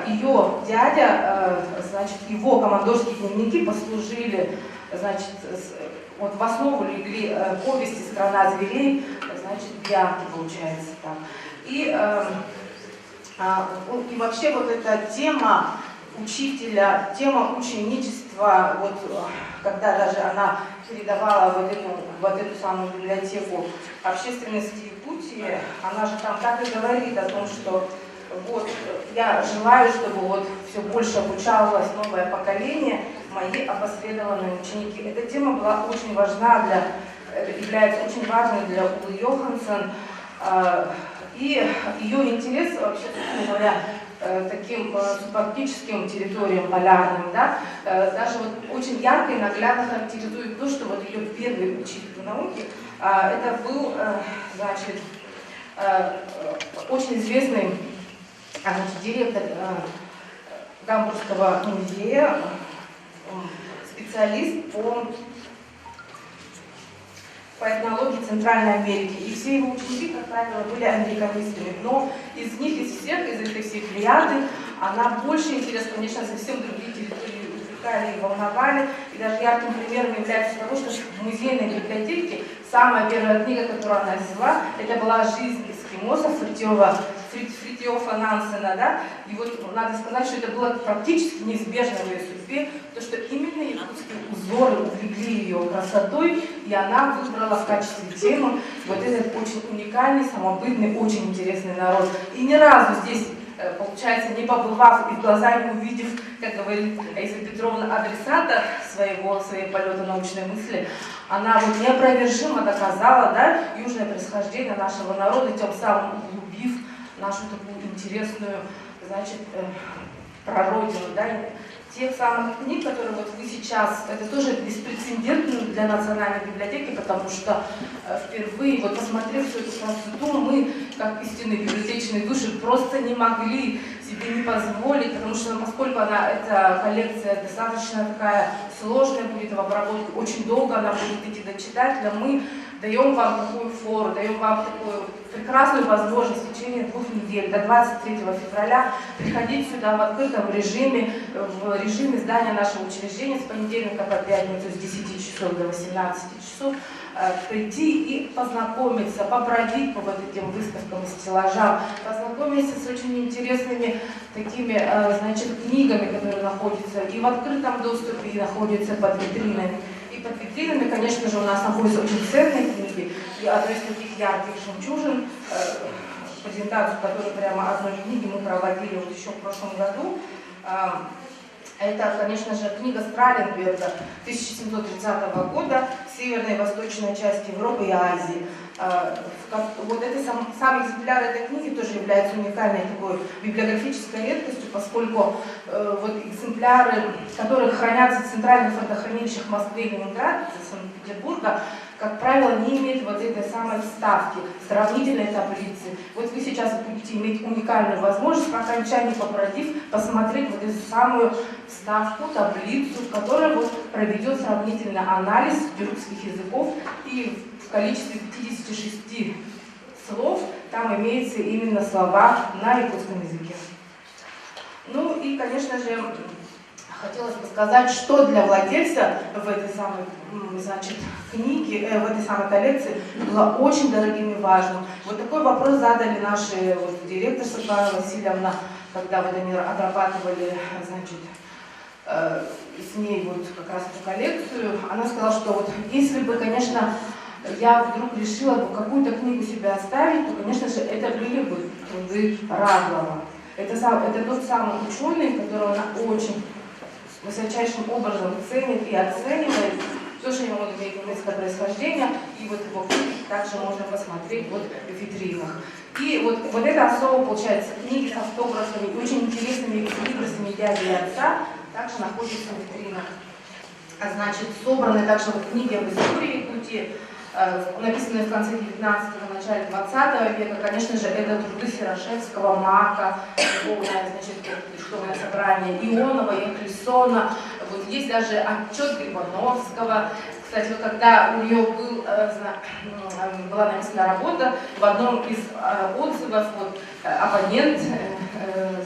Speaker 6: ее дядя, значит, его командорские дневники послужили, значит, вот в основу легли повести «Страна зверей», значит, Бианки, получается так. И вообще вот эта тема учителя, тема ученичества, вот когда даже она передавала вот эту самую библиотеку общественности Якутии, она же там так и говорит о том, что вот я желаю, чтобы вот все больше обучалось новое поколение, мои опосредованные ученики. Эта тема была очень важна является очень важной для Улы Йоханссон. И ее интерес, вообще, говоря, таким субарктическим территориям полярным, да, даже вот очень ярко и наглядно характеризует то, что вот ее первый учитель науки, это был, значит, очень известный директор Гамбургского музея, специалист по этнологии Центральной Америки. И все его ученики, как правило, были американистами. Но из них, из этой всей плеяды, она больше интересна, конечно, совсем другие территории увлекали и волновали. И даже ярким примером является того, что в музейной библиотеке самая первая книга, которую она взяла, это была «Жизнь эскимосов» Фритьёфа Нансена, да? И вот надо сказать, что это было практически неизбежно в ее судьбе, то что именно якутские узоры увлекли ее красотой, и она выбрала в качестве темы вот этот очень уникальный, самобытный, очень интересный народ. И ни разу здесь, получается, не побывав и в глаза не увидев, как говорит Аиса Петровна, адресата своей полета научной мысли, она вот неопровержимо доказала, да, южное происхождение нашего народа, тем самым углубив нашу такую интересную, значит, прародину, да, тех самых книг, которые вот вы сейчас, это тоже беспрецедентно для Национальной библиотеки, потому что впервые, вот посмотрев всю эту красоту, мы, как истинные библиотечные души, просто не могли себе не позволить, потому что, поскольку эта коллекция достаточно такая сложная будет в обработке, очень долго она будет идти до читателя, мы даем вам такую фору, даем вам такую прекрасную возможность в течение 2 недель, до 23 февраля, приходить сюда в открытом режиме, в режиме здания нашего учреждения с понедельника по пятницу с 10 часов до 18 часов, прийти и познакомиться, побродить по вот этим выставкам и стеллажам, познакомиться с очень интересными такими, значит, книгами, которые находятся и в открытом доступе, и находятся под витринами. И под витринами, конечно же, у нас находятся очень ценные книги, и одной из таких ярких жемчужин, презентацию, которую прямо одной книги мы проводили вот еще в прошлом году. Это, конечно же, книга Страленберга 1730 года «Северная и восточная часть Европы и Азии». Вот это сам экземпляр этой книги тоже является уникальной такой библиографической редкостью, поскольку вот экземпляры, которые хранятся в центральных фотохранилищах Москвы и Ленинграда, Санкт-Петербурга, как правило, не имеют вот этой самой вставки, сравнительной таблицы. Вот вы сейчас будете иметь уникальную возможность, по окончании побродив, посмотреть вот эту самую вставку, таблицу, в которой вот проведет сравнительный анализ тюркских языков, и в количестве 56 слов там имеются именно слова на якутском языке. Ну и, конечно же, хотелось бы сказать, что для владельца в этой самой, значит, книге, в этой самой коллекции было очень дорогим и важным. Вот такой вопрос задали наши вот, директор Светлана Васильевна, когда вот они отрабатывали, значит, с ней вот как раз эту коллекцию. Она сказала, что вот если бы, конечно, я вдруг решила бы какую-то книгу себе оставить, то, конечно же, это были бы труды Радлова. Это тот самый ученый, которого она очень высочайшим образом ценит и оценивает. То, что он имеет немецкое происхождение, и вот его книги также можно посмотреть вот в витринах. И вот это особо, получается, книги с автографами, очень интересными экслибрисами дяди и отца, также находятся в витринах. Значит, собраны также вот книги об истории Якутии, написанные в конце 19-го, начале 20 века. Конечно же, это труды Серошевского, Мака, значит, кружковое собрание Ионова, Яхлисона. Вот есть даже отчет Грибановского. Кстати, вот когда у нее была написана работа, в одном из отзывов вот, оппонент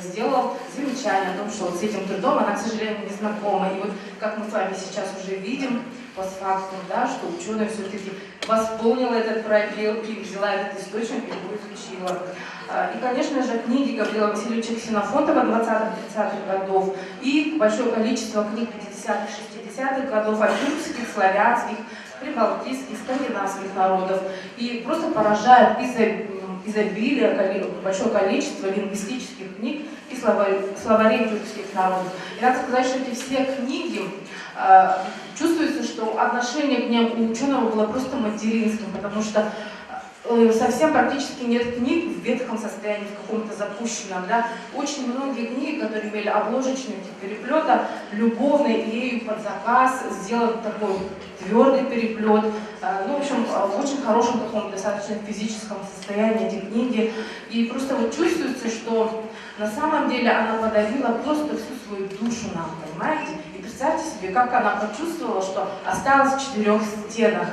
Speaker 6: сделал замечание о том, что вот с этим трудом она, к сожалению, не знакома. И вот как мы с вами сейчас уже видим, постфактум, да, что ученая все-таки восполнила этот пробел и взяла этот источник и его изучила. И, конечно же, книги Гаврила Васильевича Ксенофонтова 20-30-х годов и большое количество книг 50-х, 60-х годов от тюркских, славянских, прибалтийских, скандинавских народов. И просто поражает изобилие, большое количество лингвистических книг и словарей тюркских народов. И надо сказать, что эти все книги, чувствуется, что отношение к ним у ученого было просто материнским, потому что совсем практически нет книг в ветхом состоянии, в каком-то запущенном, да. Очень многие книги, которые имели обложечный тип переплета, любовно ею под заказ сделан такой твердый переплет. Ну, в общем, в очень хорошем таком достаточно физическом состоянии эти книги. И просто вот чувствуется, что на самом деле она подарила просто всю свою душу нам, понимаете? И представьте себе, как она почувствовала, что осталась в 4 стенах.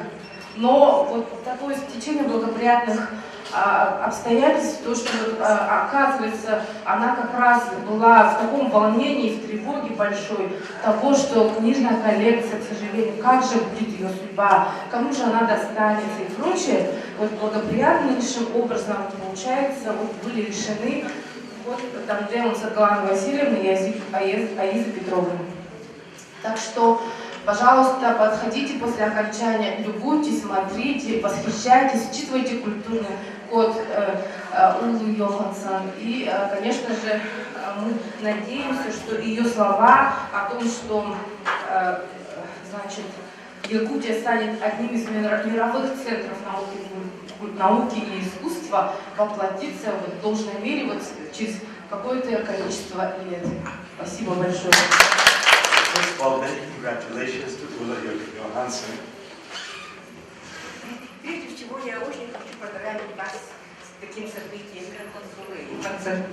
Speaker 6: Но вот такое стечение благоприятных обстоятельств, то, что оказывается, она как раз была в таком волнении, в тревоге большой того, что книжная коллекция, к сожалению, как же будет ее судьба, кому же она достанется и прочее, вот благоприятнейшим образом, получается, вот были решены вот тандемом Светланы Васильевны и Аизы Петровны. Так что, пожалуйста, подходите после окончания, любуйтесь, смотрите, восхищайтесь, считывайте культурный код Уллы Йоханссон. И, конечно же, мы надеемся, что ее слова о том, что значит, Якутия станет одним из мировых центров науки и искусства, воплотится в должной мере вот через какое-то количество лет. Спасибо большое.
Speaker 7: First of all, many congratulations to Ulla Johansson.
Speaker 8: Прежде всего, я очень хочу поздравить вас с таким событием, как Улла Йоханссон.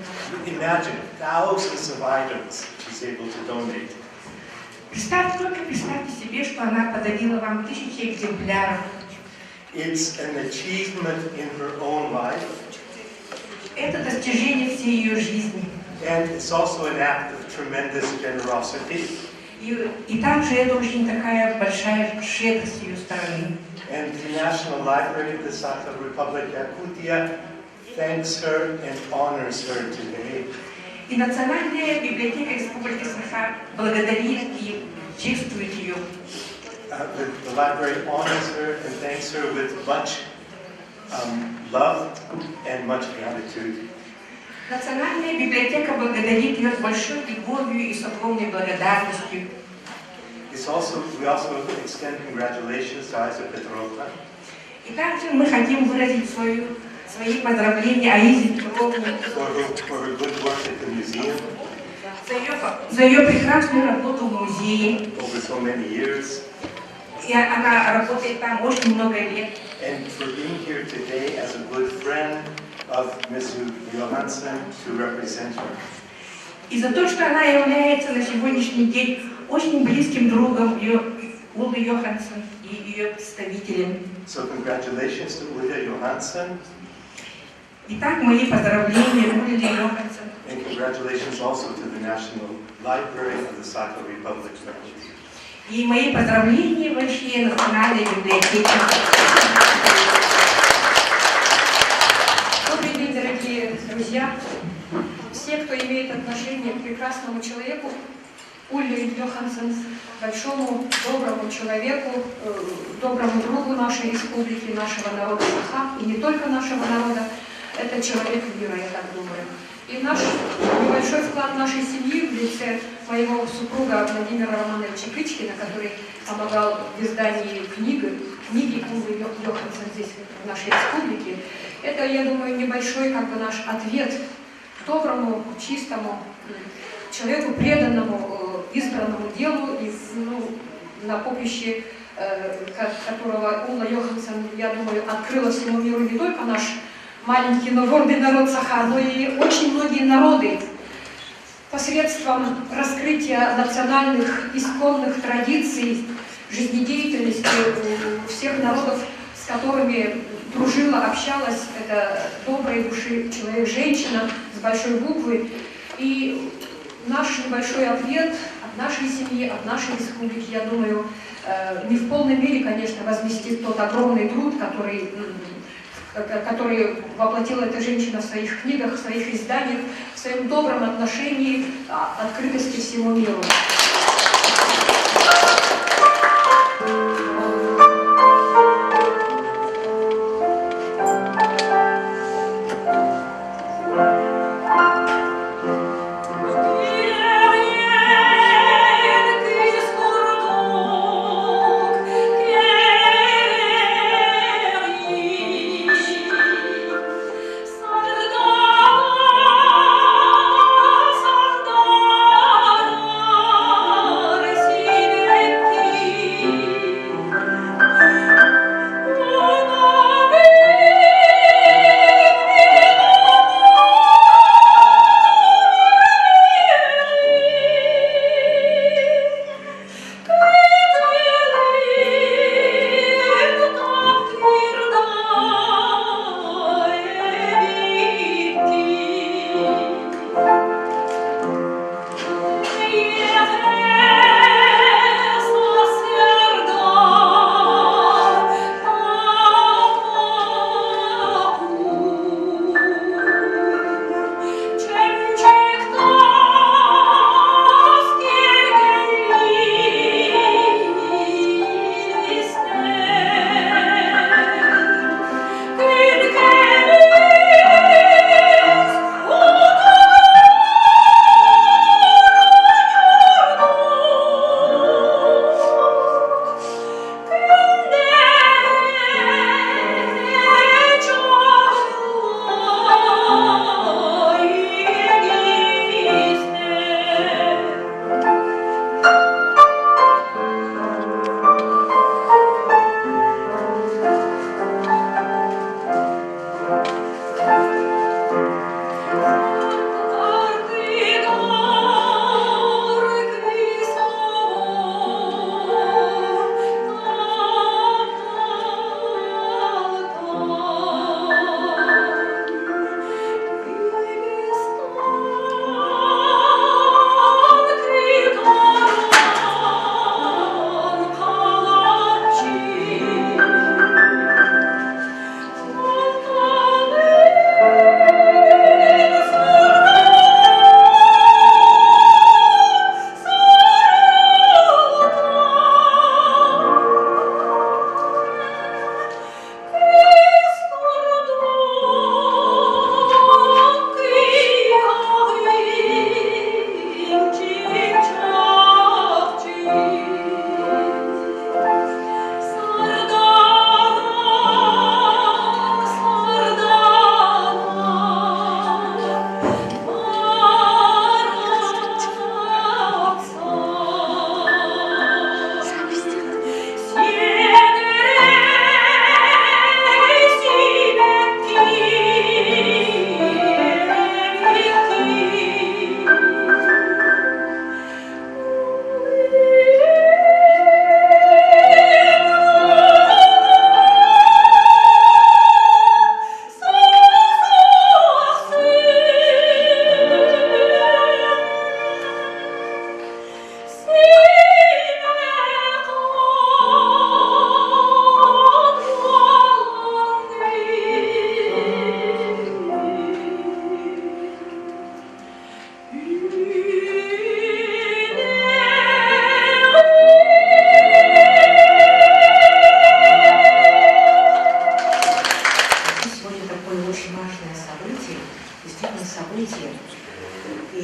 Speaker 7: Imagine thousands of items she's able to donate.
Speaker 8: Представьте себе, что она подарила вам 1000 экземпляров.
Speaker 7: It's an achievement in her own life.
Speaker 8: Это достижение всей ее жизни.
Speaker 7: And it's also an act of tremendous generosity.
Speaker 8: И также это очень такая большая щедрость с ее стороны.
Speaker 7: And the National Library of the Sakha Republic Yakutia thanks her and honors her today.
Speaker 8: И Национальная библиотека Республики Саха благодарит и чествует ее.
Speaker 7: The library honors her and thanks her with much love and much gratitude.
Speaker 8: Национальная библиотека благодарит ее с большой любовью и с огромной благодарностью.
Speaker 7: We also extend congratulations to Aiza Petrovna.
Speaker 8: И также мы хотим выразить свои поздравления Аизе Петровне
Speaker 7: For her good work at the museum
Speaker 8: за ее прекрасную работу в музее.
Speaker 7: over so many years,
Speaker 8: И она работает там очень много лет.
Speaker 7: and for being here today as a good friend of Ms. Johansson to represent her.
Speaker 8: И за то, что она является на сегодняшний день очень близким другом Уллы Йоханссон и ее представителем.
Speaker 7: So congratulations to Ulla Johansson,
Speaker 8: Итак, мои поздравления Улле Йоханссон.
Speaker 7: and congratulations also to the National Library of the Sakha Republic.
Speaker 8: И мои поздравления вообще Национальной библиотеке.
Speaker 9: Добрый день, дорогие друзья. Все, кто имеет отношение к прекрасному человеку, Улле Йоханссон, большому, доброму человеку, доброму другу нашей республики, нашего народа Саха, и не только нашего народа, это человек мира, я так думаю. И наш небольшой вклад нашей семьи в лице моего супруга Владимира Романовича Кычкина, который помогал в издании книги Уллы Йоханссон здесь, в нашей республике, это, я думаю, небольшой как бы наш ответ доброму, чистому человеку, преданному, избранному делу, и, на поприще которого Улла Йоханссон, я думаю, открыла всему миру не только наш маленький, но гордый народ Саха, но и очень многие народы посредством раскрытия национальных исконных традиций, жизнедеятельности всех народов, с которыми дружила, общалась эта доброй души человек-женщина с большой буквы. И наш небольшой ответ от нашей семьи, от нашей республики, я думаю, не в полной мере, конечно, возместит тот огромный труд, который воплотила эта женщина в своих книгах, в своих изданиях, в своем добром отношении, открытости всему миру.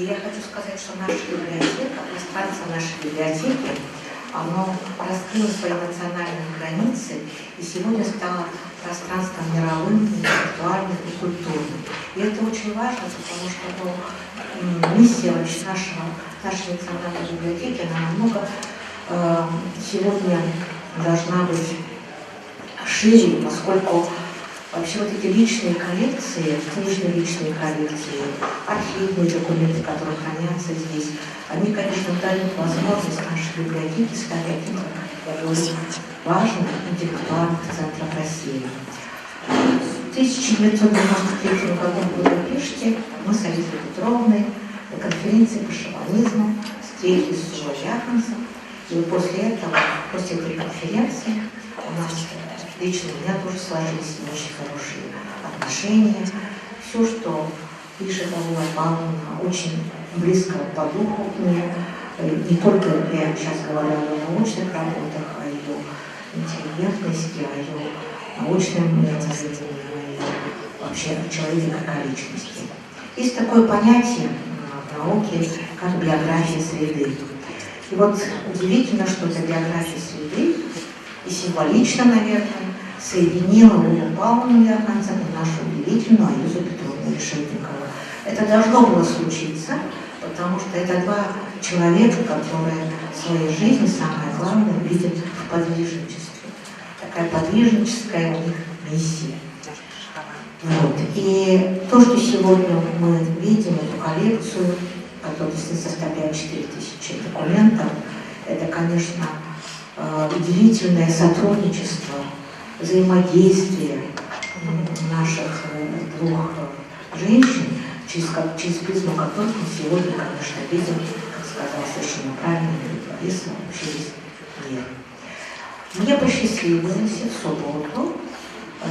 Speaker 8: И я хочу сказать, что наша библиотека, пространство нашей библиотеки, оно раскрыло свои национальные границы и сегодня стало пространством мировым, интеллектуальным и культурным. И это очень важно, потому что миссия вообще нашей национальной библиотеки, она намного сегодня должна быть шире, поскольку вообще вот эти личные коллекции, книжные личные коллекции, архивные документы, которые хранятся здесь, они, конечно, дают возможность нашей библиотеке стать одним, как я говорю, важным интеллектуальным центром России. В 1993 году в Будапеште мы с Алисой Петровной на конференции по шаманизму встретились с Улой Яхансом. И вот после этого, после этой конференции, у нас лично у меня тоже сложились очень хорошие отношения. Все, что пишет Алла Павловна, очень близко по духу мне. Не только я сейчас говорю о ее научных работах, о ее интеллигентности, о ее научном мировоззрении, о ее вообще о человеке как о личности. Есть такое понятие в науке, как биография среды. И вот удивительно, что эта биография среды и символично, наверное, соединила Уллу Павловну Яхансен и нашу удивительную Алису Петровну Решетникову. Это должно было случиться, потому что это два человека, которые в своей жизни, самое главное, видят в подвижничестве. Такая подвижническая у них миссия. Вот. И то, что сегодня мы видим, эту коллекцию, которая составляет 4000 документов, это, конечно, удивительное сотрудничество, взаимодействие наших двух женщин, через призму которых мы сегодня, конечно, видим, как сказал совершенно правильно Лариса, вообще весь мир. Мне посчастливилось в субботу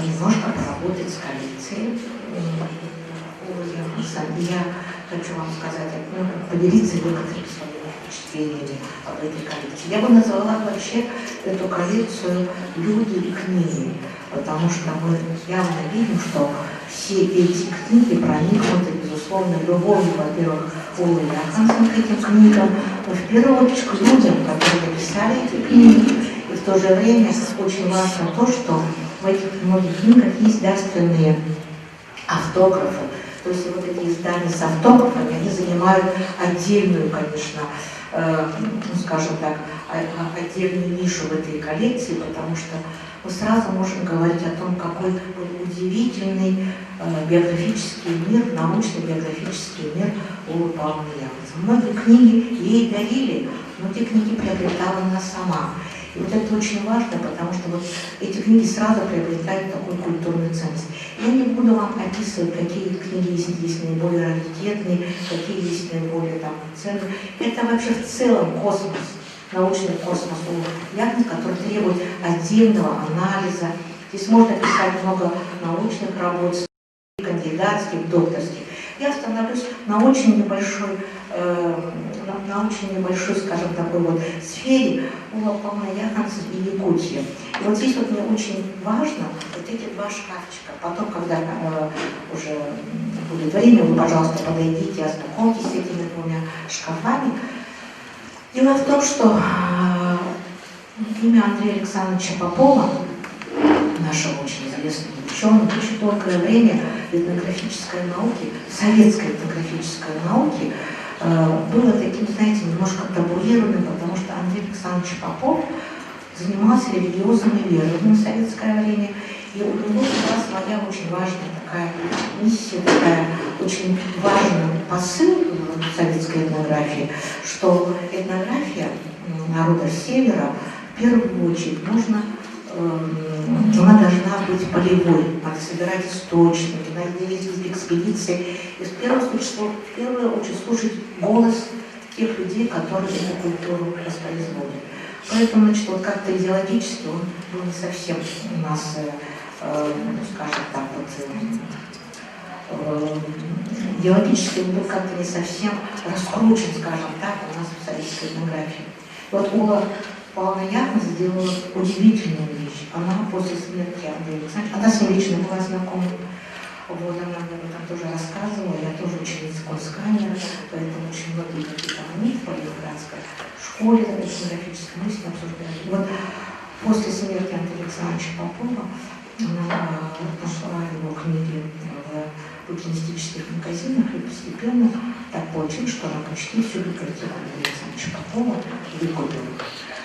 Speaker 8: немножко поработать с коллекцией. Я хочу вам сказать, поделиться некоторыми своими впечатлениями об этой коллекции. Я бы назвала вообще эту коллекцию «Люди и книги», потому что мы явно видим, что все эти книги проникнуты, безусловно, любовью, во-первых, Уллы Яхансен к этим книгам, но в первую очередь к людям, которые написали эти книги. И в то же время очень важно то, что в этих многих книгах есть дарственные автографы. То есть вот эти издания с автографами, они занимают отдельную, конечно, скажем так, отдельную нишу в этой коллекции, потому что мы сразу можем говорить о том, какой удивительный биографический мир, научно-биографический мир Уллы Павловны Яхансен. Многие книги ей дарили, но эти книги приобретала она сама. И вот это очень важно, потому что вот эти книги сразу приобретают такую культурную ценность. Я не буду вам описывать, какие книги есть наиболее раритетные, какие есть наиболее ценные. Это вообще в целом космос, научный космос Уллы Яхансен, который требует отдельного анализа. Здесь можно писать много научных работ, кандидатских, докторских. Я остановлюсь на очень небольшой, скажем, такой вот сфере Улла Павловна Яхансен и Якутия. И вот здесь вот мне очень важно вот эти два шкафчика. Потом, когда уже будет время, вы, пожалуйста, подойдите, ознакомьтесь с этими двумя шкафами. Дело в том, что имя Андрея Александровича Попова, нашего очень известного ученого, очень долгое время в этнографической науке, советской этнографической науке, было таким, знаете, немножко табуированным, потому что Андрей Александрович Попов занимался религиозными верованиями в советское время, и у него была своя очень важная такая миссия, такая очень важный посыл в советской этнографии, что этнография народа Севера в первую очередь она должна быть полевой, надо собирать источники, надо ездить в экспедиции, и в первую очередь слушать голос тех людей, которые эту культуру воспроизводят. Поэтому, значит, вот как-то идеологически он был не совсем у нас, скажем так, идеологически он был как-то не совсем раскручен, скажем так, у нас в советской этнографии. Вот Улла Павловна Яхансен сделала удивительную вещь. Она после смерти Андрея Александровича, она с ним лично была знакома, Вот она об этом тоже рассказывала, я тоже ученица Конскамера, поэтому очень многие какие-то моменты по Ленинградской школе этнографической мы с ней обсуждали. Вот после смерти Андрея Александровича Попова она нашла его книги в букинистических магазинах, и постепенно так получилось, что она почти всю библиотеку Андрея Александровича Попова выкупила.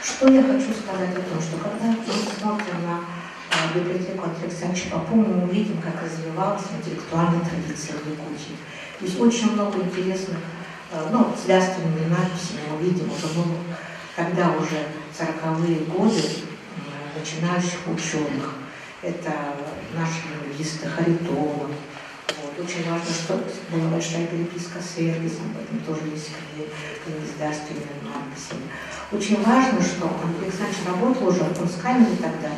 Speaker 8: Что я хочу сказать о том, что когда мы смотрим на библиотеку Андрея Александровича Попова, мы увидим, как развивалась интеллектуальная традиция в Якутии. То есть очень много интересных, с ляственными надписями мы видим уже, когда уже 40-е годы начинающих ученых. Это наши лингвисты Харитонов. Вот. Очень важно, что была большая переписка с Эргисом, поэтому тоже есть книги с дарственными надписями. Очень важно, что Андрей Александрович работал уже в Конскамере тогда,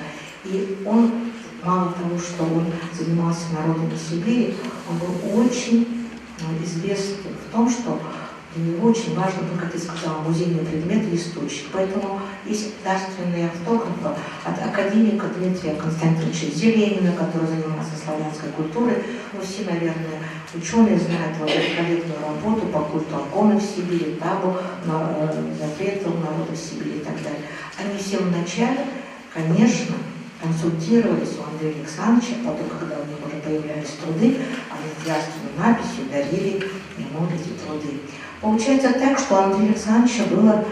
Speaker 8: и он, мало того, что он занимался народами Сибири, он был очень известен в том, что для него очень важно, как ты сказала, музейные предметы и источник. Поэтому есть дарственные автографы от академика Дмитрия Константиновича Зеленина, который занимался славянской культурой. Ну, все, наверное, ученые знают его великолепную работу по культу Акона в Сибири, табу, запретов народов Сибири и так далее. Они все вначале, конечно, консультировались у Андрея Александровича, потом, когда у него уже появлялись труды, они с дарственной написью дарили ему эти труды. Получается так, что у Андрея Александровича было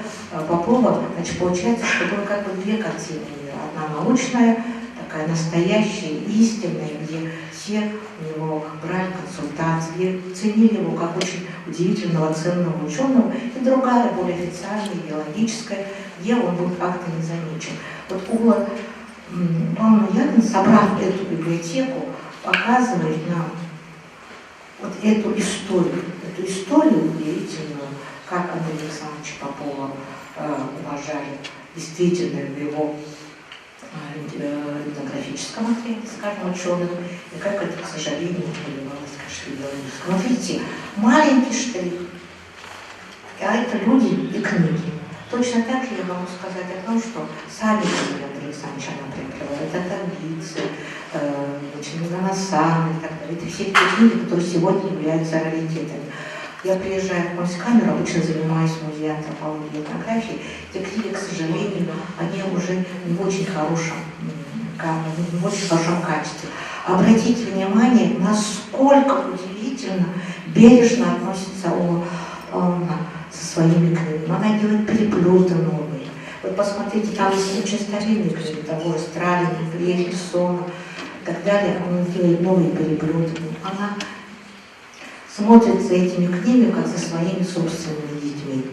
Speaker 8: Попова, значит, получается, что было как бы две картины мира. Одна научная, такая настоящая, истинная, где все у него брали консультации, ценили его как очень удивительного, ценного ученого, и другая, более официальная, идеологическая, где он был как-то не замечен. Вот Ула Павловна Ягин, собрав эту библиотеку, показывает нам вот эту историю удивительную, как Андрея Александровича Попова уважали действительно в его этнографическом отряде, скажем, ученых, и как это, к сожалению, поливалось, конечно, идеологически. Вот видите, маленький штрих, а это люди и книги. Точно так же я могу сказать о том, что сами книги Андрея Александровича она приобрела. Это таблицы, Чингисхан и так далее. Это все те книги, которые сегодня являются раритетами. Я приезжаю в Конскамеру, обычно занимаюсь в музее антропологии и этнографии. Эти книги, к сожалению, они уже не в очень хорошем качестве. Обратите внимание, насколько удивительно, бережно относится он со своими книгами. Она делает переплеты новые. Вот посмотрите, там есть очень старинные книги, того же Сталина, Ельцина и так далее. Она делает новые переплеты. Она смотрит за этими книгами, как за своими собственными детьми.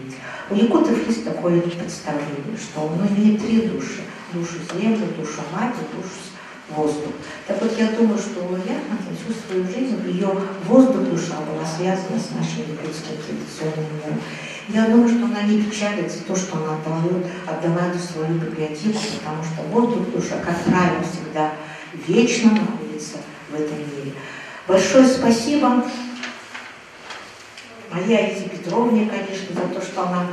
Speaker 8: У якутов есть такое представление, что он имеет три души. Душу землю, душу мать и душу воздух. Так вот, я думаю, что у Яхмана всю свою жизнь ее воздух-душа была связана с нашим якутским традиционным миром. Я думаю, что она не печалится то, что она отдала эту свою библиотеку, потому что воздух-душа, как правило, всегда вечно находится в этом мире. Большое спасибо моей Аиде Петровне, конечно, за то, что она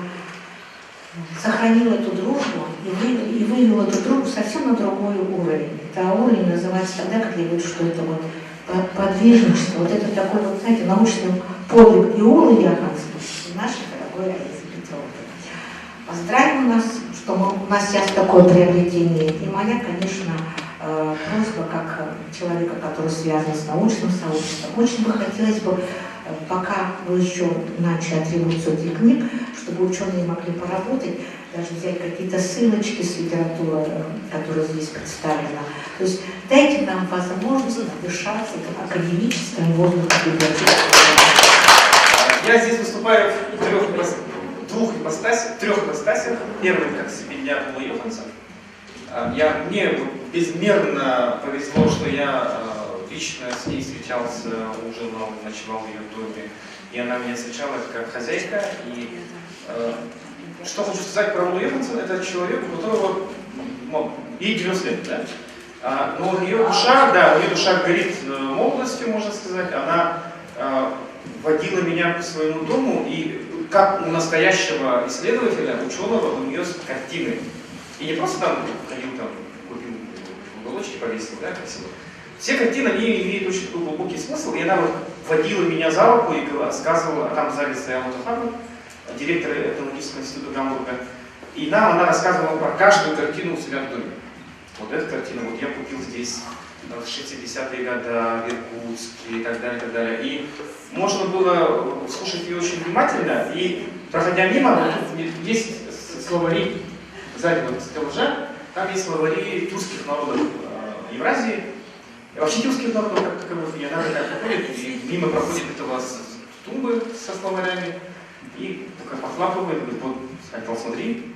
Speaker 8: сохранила эту дружбу и вывела эту дружбу совсем на другой уровень. Это уровень называется тогда, как я говорю, что это вот подвижничество, вот это такой вот, знаете, научный подвиг и Улы Яханской, и нашей дорогой Аиды Петровны. Поздравим нас, что у нас сейчас такое приобретение. И моя, конечно, просьба, как человека, который связан с научным сообществом, очень бы хотелось бы, пока вы еще начали атрибуцию этих книг, чтобы ученые могли поработать, даже взять какие-то ссылочки с литературы, которая здесь представлена. То есть дайте нам возможность надышаться академическим воздухом библиотеки.
Speaker 5: Я здесь выступаю в трех ипостасях. Первый, как Сибирьян Ула Йоханссон. Мне безмерно повезло, что я лично с ней встречался, ужинал, ночевал в ее доме. И она меня встречала как хозяйка. И что хочу сказать про Улу Йоханссон, это человек, у которого ей 90 лет, да? Но ее душа горит молодостью, можно сказать. Она водила меня по своему дому, и как у настоящего исследователя, ученого, у нее картины. И не просто там ходил, там, купил в уголочке, повесил, да, красиво.
Speaker 10: все картины, они имеют очень такой глубокий смысл, и она вот водила меня за руку и рассказывала, а там в зале стоял Мутахаров, директор этнологического института Гамбурга, и нам она рассказывала про каждую картину у себя в доме. Вот эта картина, вот я купил здесь в 60-е годы, в Иркутске и так далее, и так далее. И можно было слушать ее очень внимательно, и проходя мимо, вот тут есть словари, сзади вот стеллажа, там есть словари тюркских народов Евразии. И вообще тюркских народов, как таковых, и она такая проходит, и мимо проходит это у вас тумбы со словарями, и такая похлапывает, говорит, вот, сказал, смотри,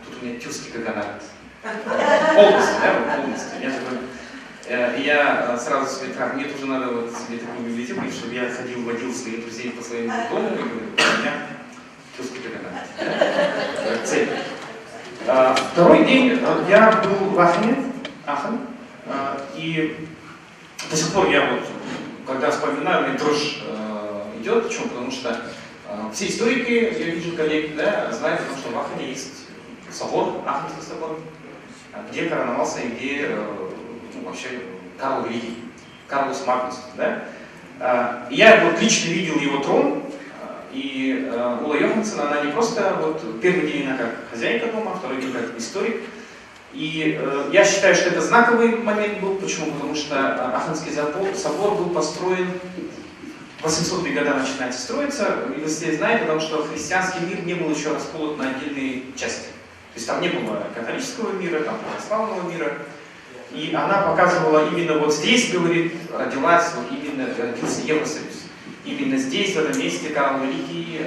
Speaker 10: тут у меня тюркский каганат. Полностью, да, вот полностью. Я такой, и я сразу себе, так, мне тоже надо вот себе такую библиотеку, чтобы я ходил, водил своих друзей по своему дому, и говорю, у меня тюркский каганат. Да? Цель. Второй день я был в Ахен, и до сих пор я вот, когда вспоминаю, мне дрожь идет. Почему? Потому что все историки, я вижу коллеги, да, знают, потому что в Ахене есть собор, Ахенский собор, где короновался и где вообще Карл Великий, Карлус Магнус. Да? И я вот лично видел его трон, и Ула Йоханссон, она не просто, вот первый день она как хозяйка дома, второй день как историк. И я считаю, что это знаковый момент был. Почему? Потому что Ахенский собор был построен, в 800-е годы начинается строиться, и вы все знаете, потому что христианский мир не был еще расколот на отдельные части. То есть там не было католического мира, там православного мира. И она показывала именно вот здесь, говорит, родился Евросоюз. Именно здесь, в этом месте Карл Великий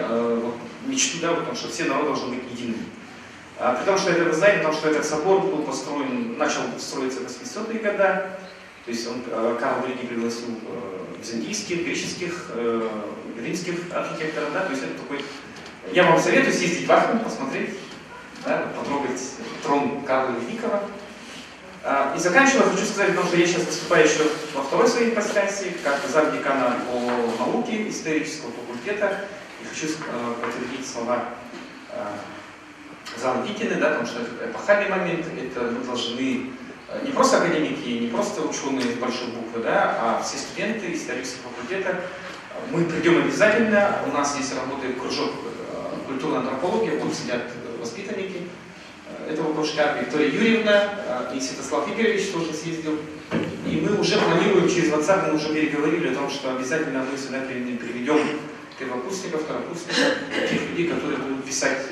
Speaker 10: мечту, да, потому что все народы должны быть едиными. Потому что это, вы знаете, потому что этот собор был построен, начал строиться в 800-е годы. То есть Карл Великий пригласил византийских, греческих, римских архитекторов. Да, то есть это такой... Я вам советую съездить в Ахен, посмотреть, да, потрогать трон Карла Великого. И заканчивая, хочу сказать, потому что я сейчас выступаю еще во второй своей ипостаси, как замдекана по науке исторического факультета. И хочу подтвердить слова зама Витины, да, потому что это эпохальный момент, это мы должны не просто академики, не просто ученые с большой буквы, да, а все студенты исторического факультета. Мы придем обязательно, у нас есть работает кружок культурной антропологии, вот сидят воспитанники этого кружка, Виктория Юрьевна и Святослав Игоревич тоже съездил. И мы уже планируем через WhatsApp, мы уже переговорили о том, что обязательно мы сюда приведем первокурсников, второкурсников, тех людей, которые будут писать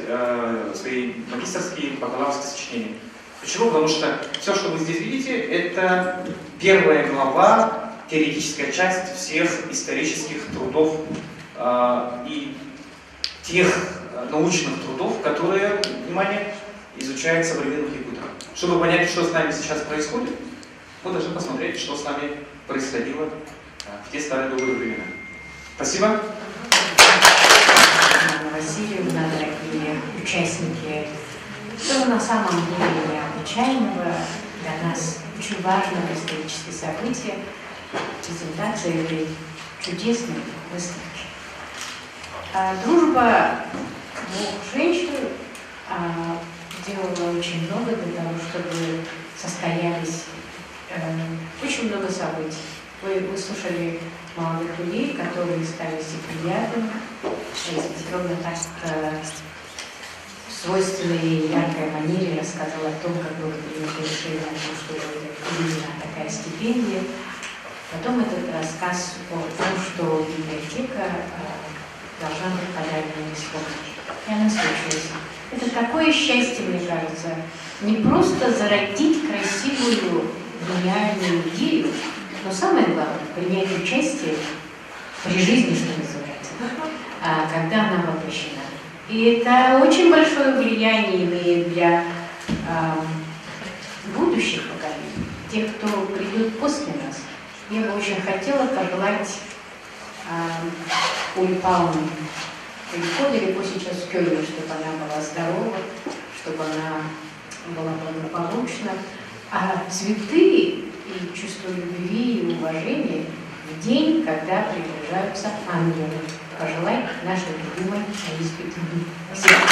Speaker 10: свои магистерские, бакалаврские сочинения. Почему? Потому что все, что вы здесь видите, это первая глава, теоретическая часть всех исторических трудов и тех научных трудов, которые, внимание, изучают современных якутов. Чтобы понять, что с нами сейчас происходит, мы должны посмотреть, что с нами происходило в те старые добрые времена. Спасибо.
Speaker 8: Анна Васильевна, дорогие участники, что на самом деле необычайного для нас очень важного исторического события — презентация этой чудесной выставки. Дружба двух женщин делала очень много для того, чтобы состоялись очень много событий. Вы выслушали молодых людей, которые стали стипендиатами. Елизавета Петровна так в свойственной и яркой манере рассказала о том, как было принято решение о том, что будет выделена такая стипендия. Потом этот рассказ о том, что библиотека должна быть подарена бесплатно. И она случилась. Это такое счастье, мне кажется, не просто зародить красивую гениальную идею, но самое главное — принять участие при жизни, что называется, когда она воплощена. И это очень большое влияние имеет для будущих поколений, тех, кто придет после нас. Я бы очень хотела пожелать Уле Павловне далеко сейчас в Кёльне, чтобы она была здорова, чтобы она была благополучна. А цветы и чувство любви и уважения в день, когда приближаются ангелы. Пожелай нашей любимой Алисе Петровне. Спасибо.